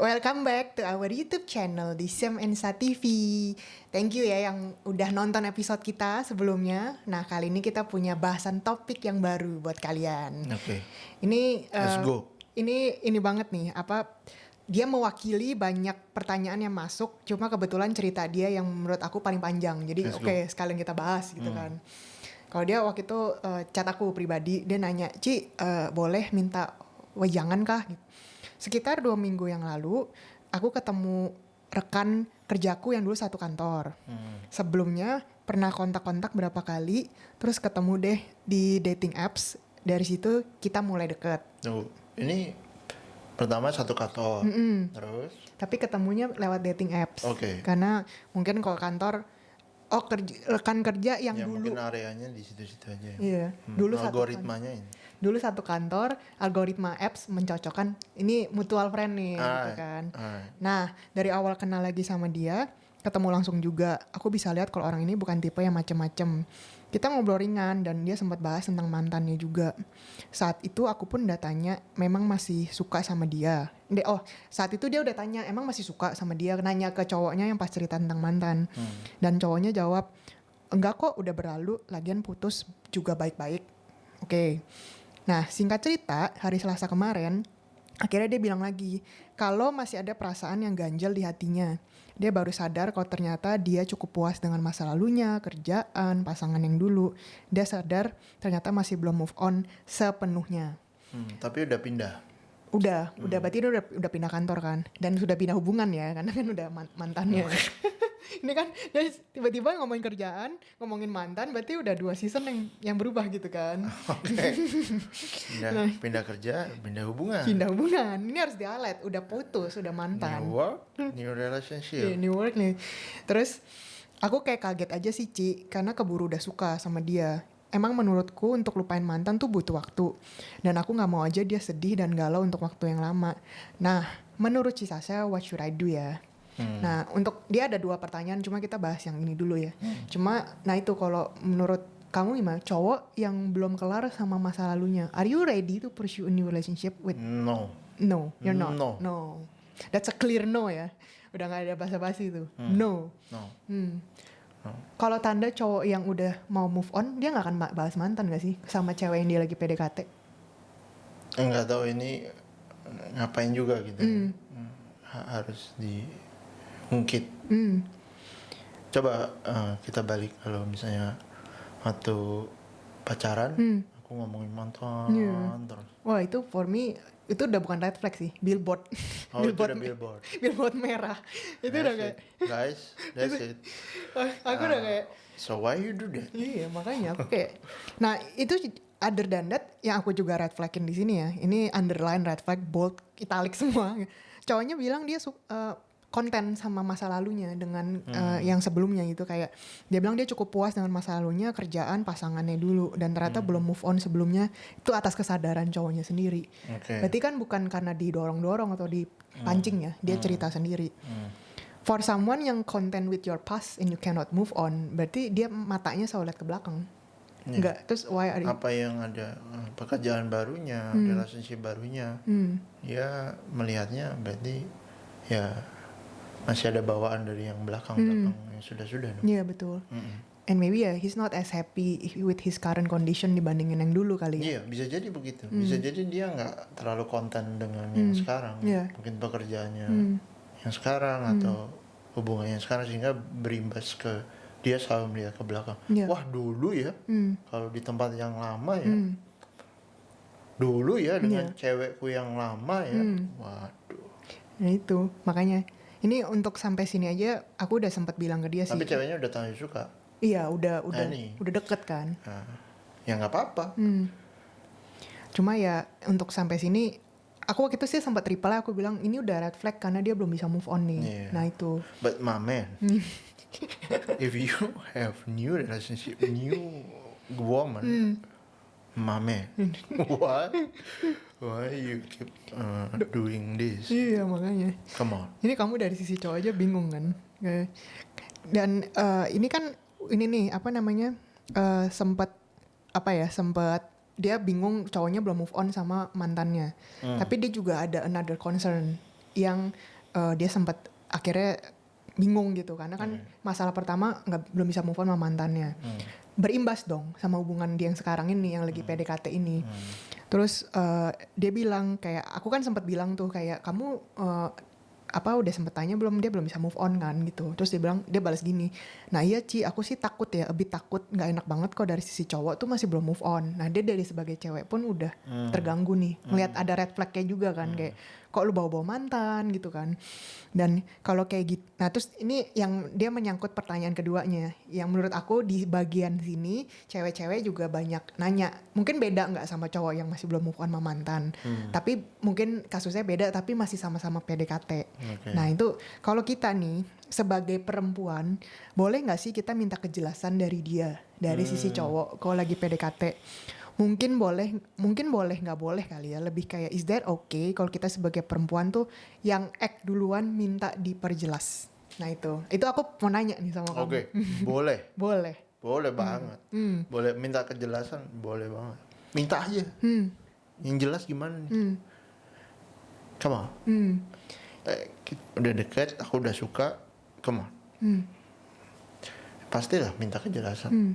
Welcome back to our YouTube channel di Sam Ensa TV. Thank you ya yang udah nonton episode kita sebelumnya. Nah, kali ini kita punya bahasan topik yang baru buat kalian. Oke. Ini Let's go. Ini banget nih, dia mewakili banyak pertanyaan yang masuk, cuma kebetulan cerita dia yang menurut aku paling panjang. Jadi oke, sekalian kita bahas gitu kan. Kalau dia waktu itu chat aku pribadi, dia nanya, "Ci, boleh minta wejangan kah?" Gitu. Sekitar 2 minggu yang lalu, aku ketemu rekan kerjaku yang dulu satu kantor. Sebelumnya pernah kontak-kontak berapa kali, terus ketemu deh di dating apps. Dari situ kita mulai deket. Ini pertama satu kantor, terus? Tapi ketemunya lewat dating apps. Oke. Karena mungkin kalau kantor, rekan kerja yang Ya dulu. mungkin areanya di situ-situ aja. Iya, dulu algoritmanya ini. Dulu satu kantor, algoritma apps mencocokkan, ini mutual friend nih, gitu kan. Nah, dari awal kenal lagi sama dia, ketemu langsung juga, aku bisa lihat kalau orang ini bukan tipe yang macem-macem. Kita ngobrol ringan dan dia sempat bahas tentang mantannya juga. Saat itu aku pun udah tanya, memang masih suka sama dia. Saat itu dia udah tanya, emang masih suka sama dia, nanya ke cowoknya yang pas cerita tentang mantan. Dan cowoknya jawab, enggak kok, udah berlalu, lagian putus juga baik-baik. Oke. Nah, singkat cerita, hari Selasa kemarin, akhirnya dia bilang lagi, kalau masih ada perasaan yang ganjel di hatinya. Dia baru sadar kalau ternyata dia cukup puas dengan masa lalunya, kerjaan, pasangan yang dulu. Dia sadar ternyata masih belum move on sepenuhnya. Tapi udah pindah. Udah berarti dia udah pindah kantor kan. Dan sudah pindah hubungan ya, karena kan udah mantannya. Ini kan dia tiba-tiba ngomongin kerjaan, ngomongin mantan, berarti udah 2 season yang berubah gitu kan. Oke. Pindah kerja, pindah hubungan. Pindah hubungan, ini harus di-highlight, udah putus, udah mantan. New work, new relationship. Yeah, new work nih. Terus aku kayak kaget aja sih Ci, karena keburu udah suka sama dia. Emang menurutku untuk lupain mantan tuh butuh waktu. Dan aku gak mau aja dia sedih dan galau untuk waktu yang lama. Nah, menurut Ci Sasha, what should I do ya? Nah, untuk dia ada 2 pertanyaan, cuma kita bahas yang ini dulu ya. Cuma, nah itu kalau menurut kamu gimana? Cowok yang belum kelar sama masa lalunya, are you ready to pursue a new relationship with? No, You're not. No. That's a clear no ya. Udah gak ada basa-basi tuh. No. Kalau tanda cowok yang udah mau move on, dia gak akan bahas mantan gak sih? Sama cewek yang dia lagi PDKT? Enggak tahu ini ngapain juga gitu. Harus diungkit. Coba kita balik kalau misalnya waktu pacaran, aku ngomongin mantan terus. Wah, itu for me itu udah bukan red flag sih, billboard. Oh, itu udah billboard. Billboard merah. Itu udah kayak, guys, that's it. Aku udah kayak, so why you do that? iya makanya aku kayak, nah itu other than that yang aku juga red flagin di sini ya. Ini underline, red flag, bold, italic semua. Cowoknya bilang dia konten sama masa lalunya dengan yang sebelumnya gitu, kayak dia bilang dia cukup puas dengan masa lalunya, kerjaan, pasangannya dulu, dan ternyata belum move on sebelumnya. Itu atas kesadaran cowoknya sendiri. Berarti kan bukan karena didorong-dorong atau dipancing ya, dia cerita sendiri. For someone yang content with your past and you cannot move on, berarti dia matanya selalu lihat ke belakang. Enggak, terus why are you... Apa yang ada pekerjaan barunya, relationship barunya, dia melihatnya berarti ya masih ada bawaan dari yang belakang yang sudah-sudah. Iya betul. And maybe ya he's not as happy with his current condition dibandingin yang dulu kali ya. Iya, bisa jadi begitu. Bisa jadi dia nggak terlalu konten dengan yang sekarang. Mungkin pekerjaannya yang sekarang atau hubungannya yang sekarang, sehingga berimbas ke dia selalu melihat ke belakang. Wah dulu ya, kalau di tempat yang lama ya, dulu ya dengan cewekku yang lama ya, waduh. Nah itu makanya. Ini untuk sampai sini aja aku udah sempat bilang ke dia sih. Tapi ceweknya udah tahu suka. Iya, udah deket kan. Ya nggak apa-apa. Cuma ya untuk sampai sini, aku waktu itu sih sempat reply, aku bilang ini udah red flag karena dia belum bisa move on nih. Nah itu. But my man, if you have new relationship, new woman, my man, why you keep doing this? Iya makanya. Come on. Ini kamu dari sisi cowok aja bingung kan. Dan ini kan ini nih apa namanya sempat dia bingung cowoknya belum move on sama mantannya. Tapi dia juga ada another concern. yang dia sempat akhirnya bingung gitu karena kan masalah pertama belum bisa move on sama mantannya. Berimbas dong sama hubungan dia yang sekarang ini yang lagi PDKT ini. Terus dia bilang kayak aku kan sempat bilang tuh kayak kamu udah sempet tanya belum, dia belum bisa move on kan gitu. Terus dia balas gini, nah iya Ci, aku sih takut ya, lebih takut, nggak enak banget kok dari sisi cowok tuh masih belum move on. Nah dia dari sebagai cewek pun udah terganggu nih, ngeliat ada red flagnya juga kan, kayak kok lu bawa-bawa mantan gitu kan. Dan kalau kayak gitu, nah terus ini yang dia menyangkut pertanyaan keduanya, yang menurut aku di bagian sini cewek-cewek juga banyak nanya, mungkin beda nggak sama cowok yang masih belum move on sama mantan, tapi mungkin kasusnya beda tapi masih sama-sama PDKT. Okay. Nah itu kalau kita nih sebagai perempuan boleh nggak sih kita minta kejelasan dari dia, dari sisi cowok kalau lagi PDKT? Mungkin boleh nggak boleh kali ya, lebih kayak is that okay kalau kita sebagai perempuan tuh yang act duluan minta diperjelas. Nah itu aku mau nanya nih sama kamu. Oke, boleh. Boleh Banget. Boleh minta kejelasan, boleh banget. Minta aja. Yang jelas gimana nih? Come on. Udah deket, aku udah suka, come on. Pastilah minta kejelasan.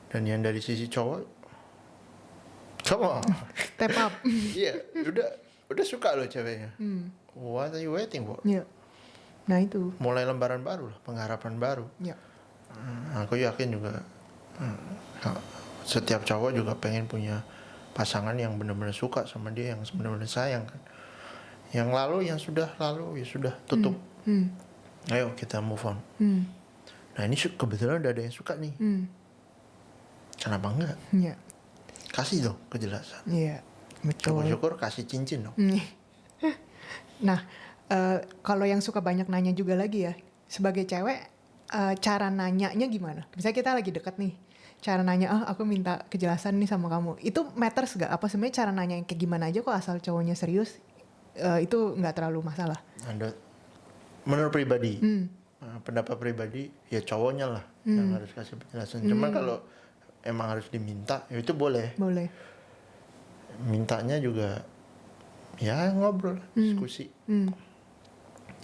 Dan yang dari sisi cowok, come on. Step up. Iya, udah suka loh ceweknya. What are you waiting for? Yeah. Nah itu. Mulai lembaran baru lah, pengharapan baru. Yeah. Aku yakin juga setiap cowok juga pengen punya pasangan yang benar-benar suka sama dia, yang benar-benar sayang kan. Yang lalu, yang sudah lalu, ya sudah tutup. Ayo kita move on. Nah ini kebetulan udah ada yang suka nih. Kenapa enggak? Yeah. Kasih dong kejelasan. Iya, betul. Syukur-syukur kasih cincin dong. Nah, kalau yang suka banyak nanya juga lagi ya, sebagai cewek, cara nanyanya gimana? Misalnya kita lagi deket nih, cara nanya, aku minta kejelasan nih sama kamu. Itu matters gak? Apa sebenarnya cara nanya yang kayak gimana aja kok asal cowoknya serius, itu nggak terlalu masalah? Menurut pribadi, pendapat pribadi, ya cowoknya lah yang harus kasih penjelasan. Cuma kalau emang harus diminta, ya itu boleh. Boleh. Mintanya juga, ya ngobrol, diskusi.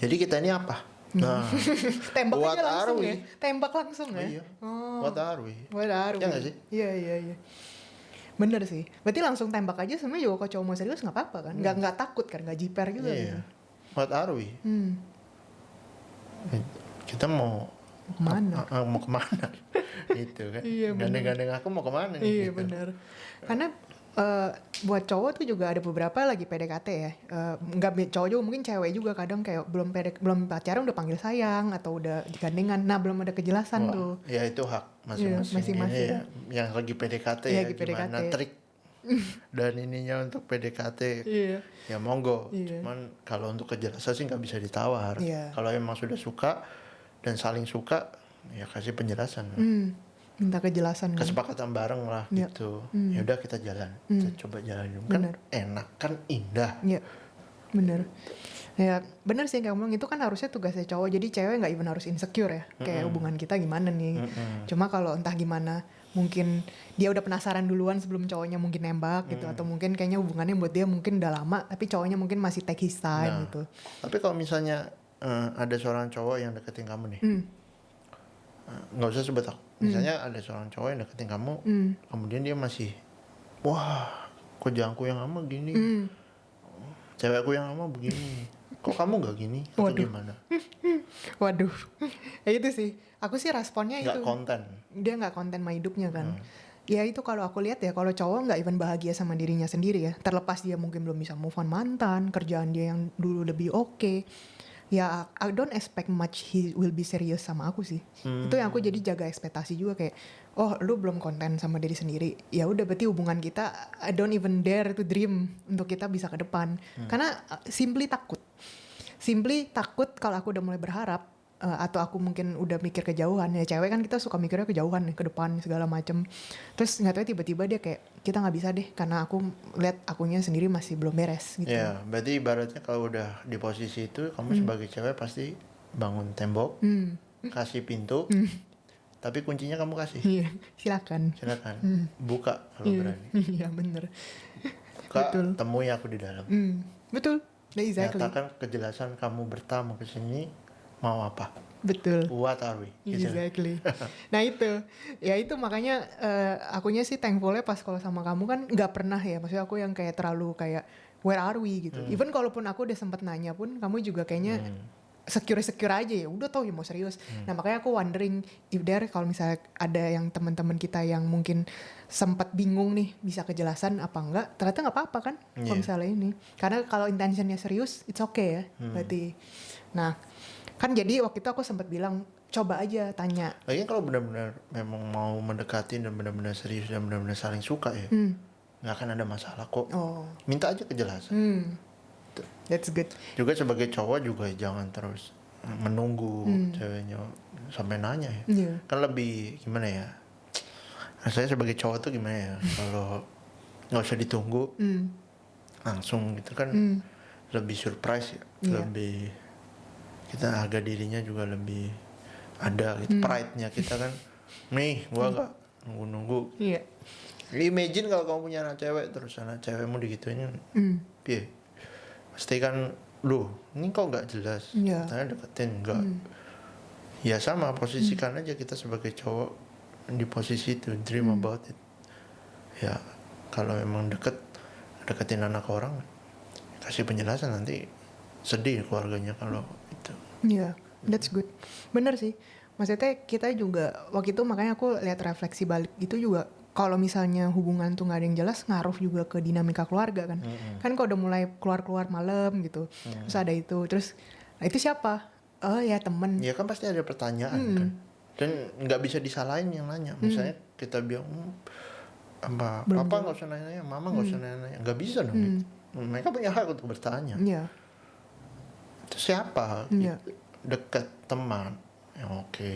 Jadi kita ini apa? Nah, tembak aja langsung ya? Tembak langsung ya? Iya. What are we? Ya nggak sih? Iya. Bener sih. Berarti langsung tembak aja sebenarnya juga kalau cowok mau serius nggak apa-apa kan? Nggak takut kan? Nggak jiper juga. Iya. Gitu. What are we? Kita mau kemana? Mau kemana? Gitu kan? Iya, gandeng-gandeng aku mau kemana nih? Iya gitu. Bener. Karena buat cowok tuh juga ada beberapa lagi PDKT ya. Nggak cowok juga, mungkin cewek juga kadang kayak belum pacaran udah panggil sayang atau udah gandengan. Nah belum ada kejelasan tuh. Ya itu hak masing-masing. Ini ya, yang lagi PDKT ya gimana trik dan ininya untuk PDKT. Ya monggo. Cuman kalau untuk kejelasan sih nggak bisa ditawar. Kalau emang sudah suka dan saling suka, ya kasih penjelasan. Minta kejelasan. Kesepakatan bareng lah gitu. Ya udah kita jalan, kita coba jalanin. Kan enak, kan indah. Iya, bener. Ya bener sih kamu ngomong, itu kan harusnya tugasnya cowok. Jadi cewek nggak even harus insecure ya. Kayak hubungan kita gimana nih. Cuma kalau entah gimana, mungkin dia udah penasaran duluan sebelum cowoknya mungkin nembak gitu. Atau mungkin kayaknya hubungannya buat dia mungkin udah lama, tapi cowoknya mungkin masih take his time gitu. Tapi kalau misalnya ada seorang cowok yang deketin kamu nih, nggak usah sebut aku. Misalnya ada seorang cowok yang deketin kamu, kemudian dia masih, wah, kok jangku yang lama gini, cewekku yang lama begini, kok kamu nggak gini, atau gimana? Waduh, ya itu sih. Aku sih responnya nggak itu. Konten. Dia nggak konten sama hidupnya kan. Ya itu kalau aku lihat ya, kalau cowok nggak even bahagia sama dirinya sendiri ya, terlepas dia mungkin belum bisa move on mantan, kerjaan dia yang dulu lebih oke. Ya I don't expect much he will be serious sama aku sih. Itu yang aku jadi jaga ekspektasi juga kayak, oh lu belum konten sama diri sendiri, ya udah berarti hubungan kita I don't even dare to dream untuk kita bisa ke depan. Karena simply takut kalau aku udah mulai berharap, atau aku mungkin udah mikir kejauhan. Ya cewek kan kita suka mikirnya kejauhan nih, ke depan segala macem. Terus nggak tahu tiba-tiba dia kayak, kita nggak bisa deh karena aku lihat akunya sendiri masih belum beres gitu. Ya berarti ibaratnya kalau udah di posisi itu, kamu sebagai cewek pasti bangun tembok, kasih pintu, tapi kuncinya kamu kasih. Iya, silakan. Buka kalau berani. Iya bener. Buka, temui aku di dalam. Betul. Exactly. Nyatakan kejelasan kamu bertamu ke sini mau apa. Betul. What are we? Gitu. Exactly. Nah itu, ya itu makanya akunya sih thankfulnya pas kalau sama kamu kan nggak pernah ya, maksudnya aku yang kayak terlalu kayak where are we gitu. Even kalaupun aku udah sempet nanya pun, kamu juga kayaknya secure aja ya. Udah tau ya mau serius. Nah makanya aku wondering if there kalau misalnya ada yang teman-teman kita yang mungkin sempat bingung nih bisa kejelasan apa enggak, ternyata nggak apa-apa kan kalau misalnya ini. Karena kalau intentionnya serius, it's okay ya. Berarti. Nah kan jadi waktu itu aku sempat bilang coba aja tanya. Lagi kalau benar-benar memang mau mendekati dan benar-benar serius dan benar-benar saling suka ya, nggak akan ada masalah kok. Minta aja kejelasan. That's good. Juga sebagai cowok juga jangan terus menunggu ceweknya sampai nanya ya. Kan lebih gimana ya? Saya sebagai cowok tuh gimana ya? Kalau nggak usah ditunggu, langsung gitu kan lebih surprise ya, lebih kita harga dirinya juga lebih ada gitu, pride-nya kita kan. Nih, gua nggak nunggu-nunggu. Imagine kalau kamu punya anak cewek terus anak cewekmu digituin, piye? Pasti kan, ini kok nggak jelas, katanya deketin nggak. Ya sama, posisikan aja kita sebagai cowok di posisi itu, dream about it. Ya kalau memang deketin anak orang, kasih penjelasan, nanti sedih keluarganya kalau itu. Iya, that's good. Bener sih. Maksudnya kita juga waktu itu makanya aku lihat refleksi balik itu juga kalau misalnya hubungan tuh nggak ada yang jelas ngaruh juga ke dinamika keluarga kan. Kan kalau udah mulai keluar malam gitu, terus ada itu, terus nah itu siapa? Oh ya temen. Ya kan pasti ada pertanyaan kan. Dan nggak bisa disalahin yang nanya. Misalnya kita bilang papa nggak usah nanya, mama nggak usah nanya, nggak bisa dong. Gitu. Mereka punya hak untuk bertanya. Itu siapa? Gitu. Dekat teman, yang oke.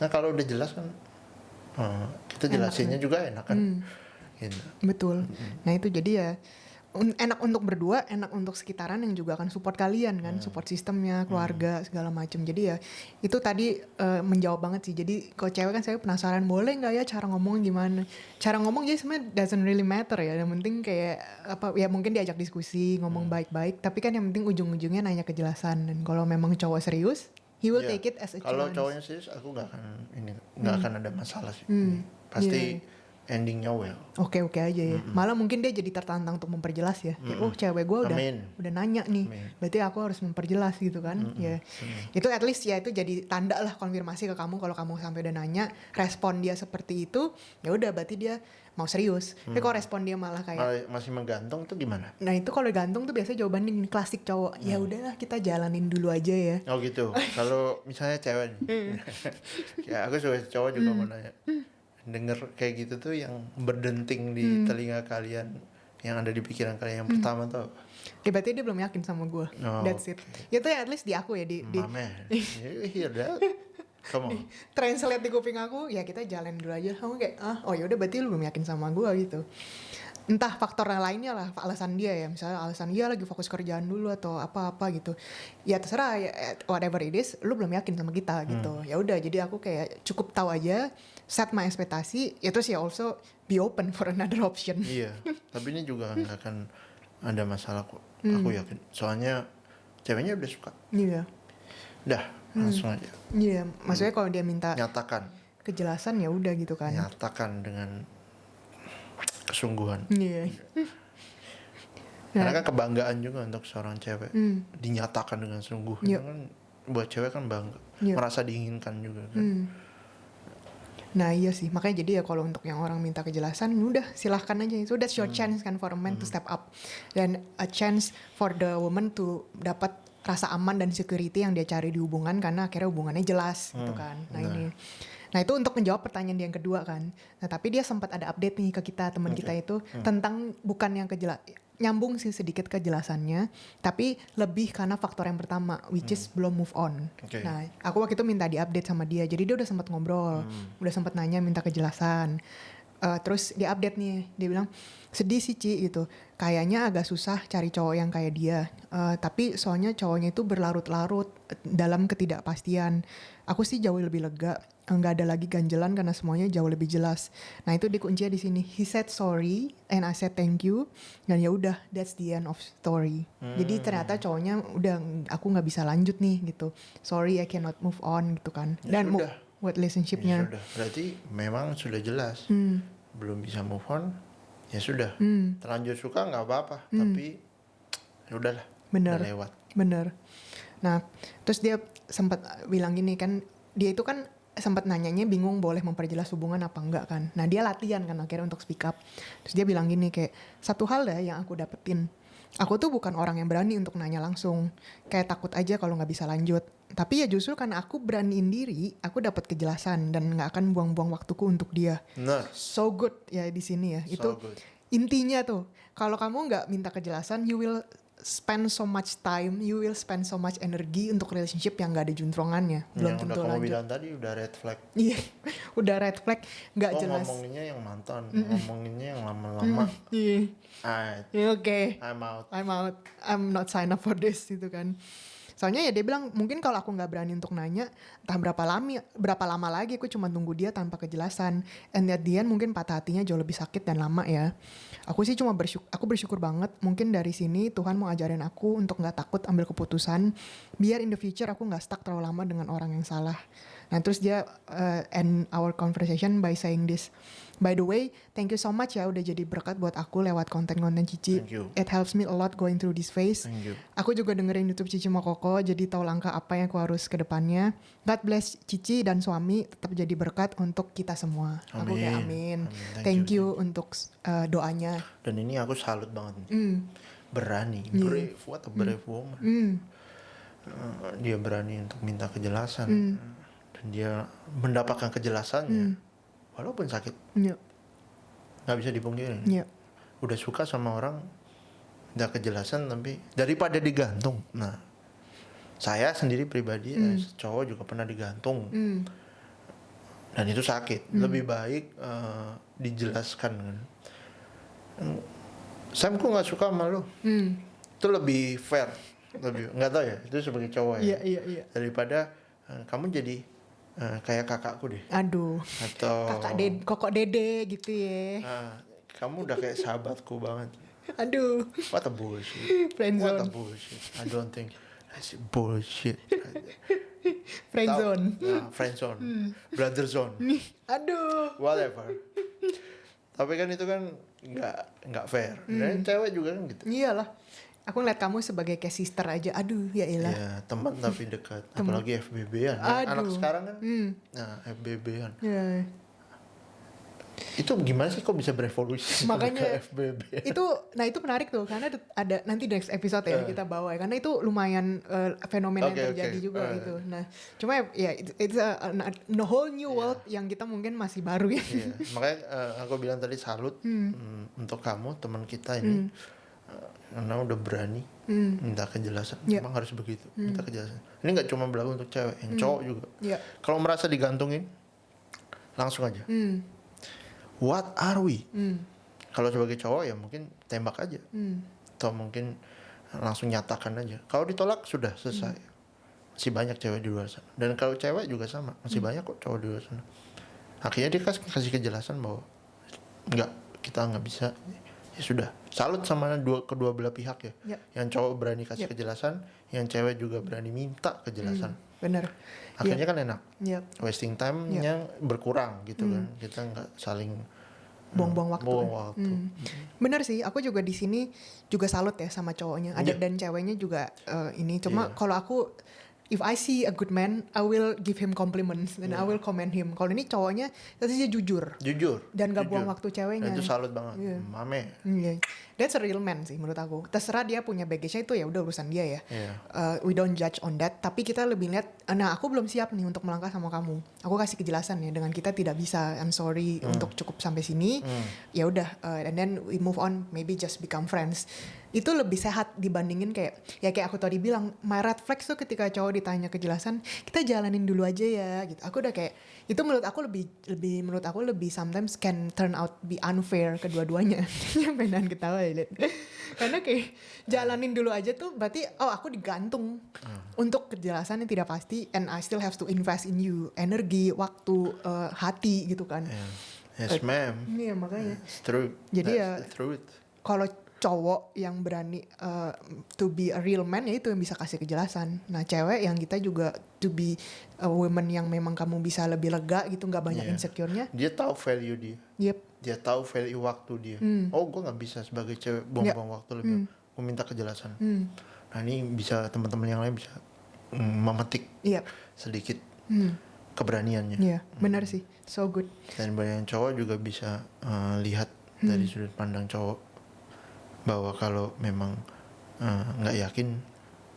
Nah kalau udah jelas kan, kita jelasinnya juga enak kan. Gitu. Betul. Nah itu jadi ya enak untuk berdua, enak untuk sekitaran yang juga akan support kalian kan, support sistemnya, keluarga segala macam. Jadi ya itu tadi menjawab banget sih. Jadi kalau cewek kan saya penasaran boleh nggak ya cara ngomong gimana? Cara ngomong jadi sebenarnya doesn't really matter ya. Yang penting kayak apa ya mungkin diajak diskusi, ngomong baik-baik. Tapi kan yang penting ujung-ujungnya nanya kejelasan. Dan kalau memang cowok serius, he will take it as a challenge. Kalau cowoknya serius, aku nggak akan ada masalah sih. Pasti endingnya well. Oke aja ya. Malah mungkin dia jadi tertantang untuk memperjelas ya. Kayak, cewek gue udah nanya nih. Berarti aku harus memperjelas gitu kan. Ya. Itu at least ya itu jadi tanda lah konfirmasi ke kamu kalau kamu sampai udah nanya, respon dia seperti itu, ya udah berarti dia mau serius. Tapi kalau respon dia malah kayak masih menggantung tuh gimana? Nah, itu kalau gantung tuh biasanya jawabannya ini klasik cowok. Ya udahlah kita jalanin dulu aja ya. Oh gitu. Kalau misalnya cewek nih. Ya aku sebagai cowok juga mau nanya. Denger kayak gitu tuh yang berdenting di telinga kalian, yang ada di pikiran kalian yang pertama tuh. Ya berarti dia belum yakin sama gue. That's it. Itu ya at least di aku ya di hear that. Come on. Translate di kuping aku, ya kita jalan dulu aja. Kamu kayak oh yaudah berarti lu belum yakin sama gue gitu. Entah faktor yang lainnya lah, alasan dia ya, misalnya alasan dia lagi fokus kerjaan dulu atau apa-apa gitu. Ya terserah ya, whatever it is, lu belum yakin sama kita gitu. Ya udah, jadi aku kayak cukup tahu aja, set my ekspektasi, ya terus ya also be open for another option. Iya, tapi ini juga nggak akan ada masalah kok. Aku yakin, soalnya ceweknya udah suka. Iya. Dah, langsung aja. Iya, maksudnya kalau dia minta nyatakan kejelasan ya udah gitu kan. Nyatakan dengan kesungguhan. Iya. Karena kan kebanggaan juga untuk seorang cewek dinyatakan dengan sungguh. Kan buat cewek kan bangga, merasa diinginkan juga kan. Nah iya sih, makanya jadi ya kalau untuk yang orang minta kejelasan, udah silahkan aja. So that's your chance kan for a man to step up, dan a chance for the woman to dapat rasa aman dan security yang dia cari di hubungan, karena akhirnya hubungannya jelas gitu kan. Nah itu untuk menjawab pertanyaan dia yang kedua kan. Nah tapi dia sempat ada update nih ke kita, teman kita itu tentang bukan yang nyambung sih sedikit kejelasannya, tapi lebih karena faktor yang pertama, which is belum move on. Nah aku waktu itu minta di update sama dia, jadi dia udah sempat ngobrol, udah sempat nanya minta kejelasan. Terus dia update nih, dia bilang sedih sih Ci gitu, kayaknya agak susah cari cowok yang kayak dia. Tapi soalnya cowoknya itu berlarut-larut dalam ketidakpastian. Aku sih jauh lebih lega, nggak ada lagi ganjelan karena semuanya jauh lebih jelas. Nah itu kuncinya di sini. He said sorry and I said thank you, dan ya udah, that's the end of story. Jadi ternyata cowoknya udah, aku nggak bisa lanjut nih gitu. Sorry I cannot move on gitu kan. Ya Dan sudah. buat relationshipnya. Ya sudah. Berarti memang sudah jelas. Belum bisa move on. Ya sudah. Terlanjur suka nggak apa-apa. Tapi ya udahlah. Bener. Udah lewat. Bener. Nah, terus dia sempat bilang gini kan, dia itu kan sempat nanyanya bingung boleh memperjelas hubungan apa enggak kan. Nah, dia latihan kan akhirnya untuk speak up. Terus dia bilang gini kayak, satu hal dah yang aku dapetin, aku tuh bukan orang yang berani untuk nanya langsung. Kayak takut aja kalau nggak bisa lanjut. Tapi ya justru karena aku beraniin diri, aku dapat kejelasan dan nggak akan buang-buang waktuku untuk dia. Benar. So good ya di sini ya. So Itu good. intinya tuh. Kalau kamu nggak minta kejelasan, you will spend so much time, you will spend so much energy untuk relationship yang nggak ada juntrungannya. Belum Yang tentu udah kamu lanjut. bilang tadi udah red flag. Iya, udah red flag, nggak jelas. Ngomonginnya yang mantan, ngomonginnya yang lama-lama. Iya, oke. I'm out. I'm not sign up for this gitu kan. Soalnya ya dia bilang mungkin kalau aku nggak berani untuk nanya, entah berapa lama lagi aku cuma tunggu dia tanpa kejelasan. And at the end mungkin patah hatinya jauh lebih sakit dan lama ya. Aku sih cuma bersyukur banget mungkin dari sini Tuhan mau ajarin aku untuk nggak takut ambil keputusan, biar in the future aku nggak stuck terlalu lama dengan orang yang salah. Nah terus dia end our conversation by saying this. By the way, thank you so much ya udah jadi berkat buat aku lewat konten-konten Cici. Thank you. It helps me a lot going through this phase. Thank you. Aku juga dengerin YouTube Cici Mokoko, jadi tahu langkah apa yang aku harus ke depannya. God bless Cici dan suami, tetap jadi berkat untuk kita semua. Aku kayak amin. Thank you untuk doanya. Dan ini aku salut banget. Berani, brave, what a brave woman. Dia berani untuk minta kejelasan. Dan dia mendapatkan kejelasannya. Walaupun sakit. Yep. Gak bisa dipungkiri. Yep. Udah suka sama orang, udah kejelasan, tapi daripada digantung. Nah, saya sendiri pribadi cowok juga pernah digantung. Dan itu sakit. Lebih baik dijelaskan kan. Sam, ku gak suka sama lu. Itu lebih fair. Lebih, gak tahu ya, itu sebagai cowok ya. Iya. Daripada kamu jadi kayak kakakku deh. Aduh. Atau Kokok dede gitu ya. Kamu udah kayak sahabatku banget. Aduh. What a bullshit. Friendzone. What a bullshit. I don't think that's bullshit. Friendzone. Nah, friendzone. Brother zone. Aduh. Whatever. Tapi kan itu kan nggak fair. Dan cewek juga kan gitu. Iyalah. Aku ngeliat kamu sebagai kayak sister aja. Aduh, ya elah. Ya, teman tapi dekat. Apalagi FBB-an. Ya. Anak sekarang kan. Nah, FBB-an. Ya. Itu gimana sih kok bisa berevolusi Makanya ke FBB? itu menarik tuh karena ada nanti next episode ya kita bawa ya, karena itu lumayan fenomena yang terjadi juga gitu. Nah, cuma ya it's a whole new world yang kita mungkin masih baru ya. Iya. Makanya aku bilang tadi salut untuk kamu teman kita ini. Karena udah berani minta kejelasan. Memang harus begitu, minta kejelasan. Ini nggak cuma berlaku untuk cewek, yang cowok juga. Kalau merasa digantungin, langsung aja. What are we? Kalau sebagai cowok ya mungkin tembak aja, atau mungkin langsung nyatakan aja. Kalau ditolak sudah selesai. Masih banyak cewek di luar sana. Dan kalau cewek juga sama, masih banyak kok cowok di luar sana. Akhirnya dia kasih kejelasan bahwa kita nggak bisa. Ya sudah, salut sama kedua belah pihak ya. Yang cowok berani kasih kejelasan, yang cewek juga berani minta kejelasan. Bener. Akhirnya kan enak. Wasting time-nya berkurang gitu kan. Kita nggak saling buang-buang waktu. Bener sih, aku juga di sini juga salut ya sama cowoknya. Ada dan ceweknya juga ini. Cuma kalau aku, if I see a good man, I will give him compliments dan I will commend him. Kalau ini cowoknya, tapi dia jujur. Dan gak buang waktu ceweknya. Dan itu salut banget. Mame. That's a real man sih menurut aku. Terserah dia punya baggage-nya itu ya udah urusan dia ya. We don't judge on that. Tapi kita lebih lihat, nah aku belum siap nih untuk melangkah sama kamu. Aku kasih kejelasan ya, dengan kita tidak bisa. I'm sorry untuk cukup sampai sini. Ya udah, and then we move on. Maybe just become friends. itu lebih sehat dibandingin kayak aku tadi bilang, my red flags tuh ketika cowok ditanya kejelasan, kita jalanin dulu aja ya gitu. Aku udah kayak itu menurut aku lebih sometimes can turn out be unfair kedua-duanya. Beneran ketawa ya, Lid. Karena kayak jalanin dulu aja tuh berarti aku digantung untuk kejelasan yang tidak pasti, and I still have to invest in you, energi, waktu, hati gitu kan. Yes ma'am. Iya makanya. It's true. Jadi that's the truth. Kalau cowok yang berani to be a real man ya itu yang bisa kasih kejelasan. Nah cewek yang kita juga to be a woman yang memang kamu bisa lebih lega gitu, nggak banyak insecure-nya. Dia tahu value dia. Yep. Dia tahu value waktu dia. Oh gue nggak bisa sebagai cewek buang-buang waktu lebih. Gue minta kejelasan. Nah ini bisa teman-teman yang lain bisa memetik sedikit keberaniannya. Iya benar sih, so good. Dan banyak cowok juga bisa lihat dari sudut pandang cowok bahwa kalau memang nggak yakin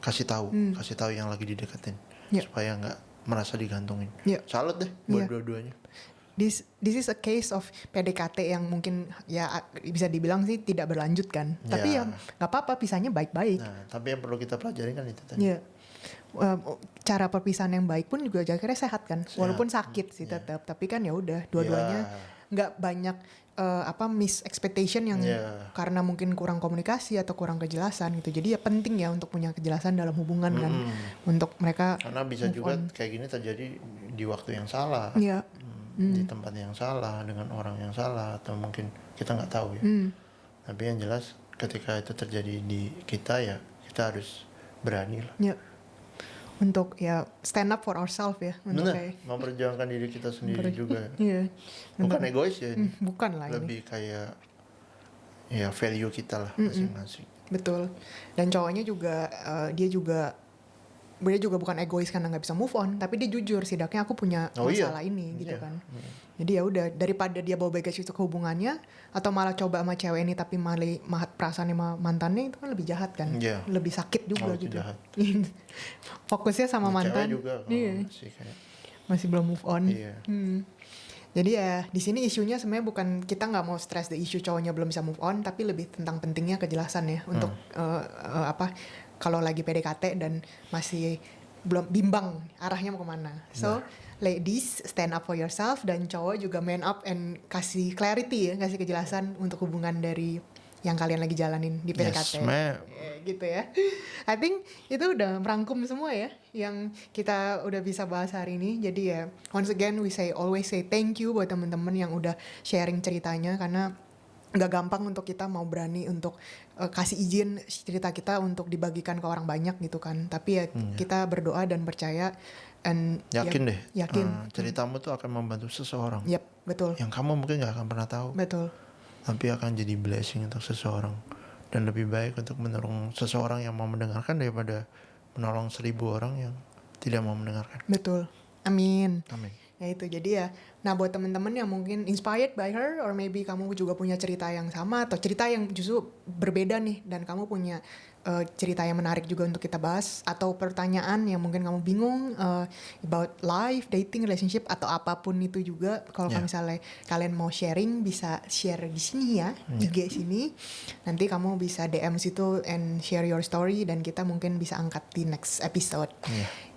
kasih tahu yang lagi dideketin supaya nggak merasa digantungin. Salut deh buat dua-duanya. This is a case of PDKT yang mungkin ya bisa dibilang sih tidak berlanjut kan, tapi ya nggak apa-apa, pisahnya baik-baik. Nah tapi yang perlu kita pelajari kan itu tadi. Cara perpisahan yang baik pun juga akhirnya sehat kan, walaupun sakit sih tetap, tapi kan ya udah dua-duanya nggak banyak miss expectation yang karena mungkin kurang komunikasi atau kurang kejelasan gitu. Jadi ya penting ya untuk punya kejelasan dalam hubungan kan, untuk mereka karena bisa juga kayak gini terjadi di waktu yang salah, di tempat yang salah, dengan orang yang salah, atau mungkin kita nggak tahu ya. Tapi yang jelas ketika itu terjadi di kita ya kita harus berani lah untuk ya stand up for ourselves ya, untuk kayak memperjuangkan diri kita sendiri juga. Bukan egois ya ini. Bukan lah, lebih kayak ya value kita lah masing-masing. Betul. Dan cowoknya juga dia juga bukan egois karena nggak bisa move on, tapi dia jujur, setidaknya aku punya masalah ini gitu kan. Jadi ya udah, daripada dia bawa baggage itu ke hubungannya atau malah coba sama cewek ini tapi malah perasaan sama mantannya, itu kan lebih jahat kan, lebih sakit juga gitu. Fokusnya sama mantan, cewek juga masih belum move on. Jadi ya di sini isunya sebenarnya bukan kita nggak mau stress the issue cowoknya belum bisa move on, tapi lebih tentang pentingnya kejelasan ya untuk kalau lagi PDKT dan masih belum bimbang arahnya mau kemana. So ladies stand up for yourself, dan cowok juga man up and kasih clarity ya, kasih kejelasan untuk hubungan dari yang kalian lagi jalanin di PDKT. Gitu ya. I think itu udah merangkum semua ya yang kita udah bisa bahas hari ini. Jadi ya once again always say thank you buat teman-teman yang udah sharing ceritanya, karena nggak gampang untuk kita mau berani untuk kasih izin cerita kita untuk dibagikan ke orang banyak gitu kan. Tapi ya kita berdoa dan percaya and yakin ceritamu tuh akan membantu seseorang. Betul. Yang kamu mungkin nggak akan pernah tahu. Betul. Tapi akan jadi blessing untuk seseorang, dan lebih baik untuk menolong seseorang yang mau mendengarkan daripada menolong 1000 orang yang tidak mau mendengarkan. Betul. Amin. Amin. Ya itu, jadi ya, nah buat teman-teman yang mungkin inspired by her, or maybe kamu juga punya cerita yang sama atau cerita yang justru berbeda nih, dan kamu punya cerita yang menarik juga untuk kita bahas, atau pertanyaan yang mungkin kamu bingung about life, dating, relationship, atau apapun itu juga, kalau misalnya kalian mau sharing bisa share di sini ya, IG sini, nanti kamu bisa DM situ and share your story, dan kita mungkin bisa angkat di next episode.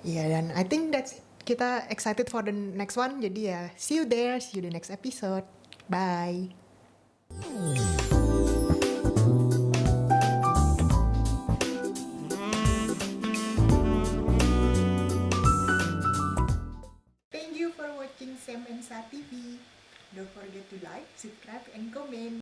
Dan I think that's it. Kita excited for the next one. Jadi ya, see you there, see you the next episode. Bye. Thank you for watching Sam and Sa TV. Don't forget to like, subscribe, and comment.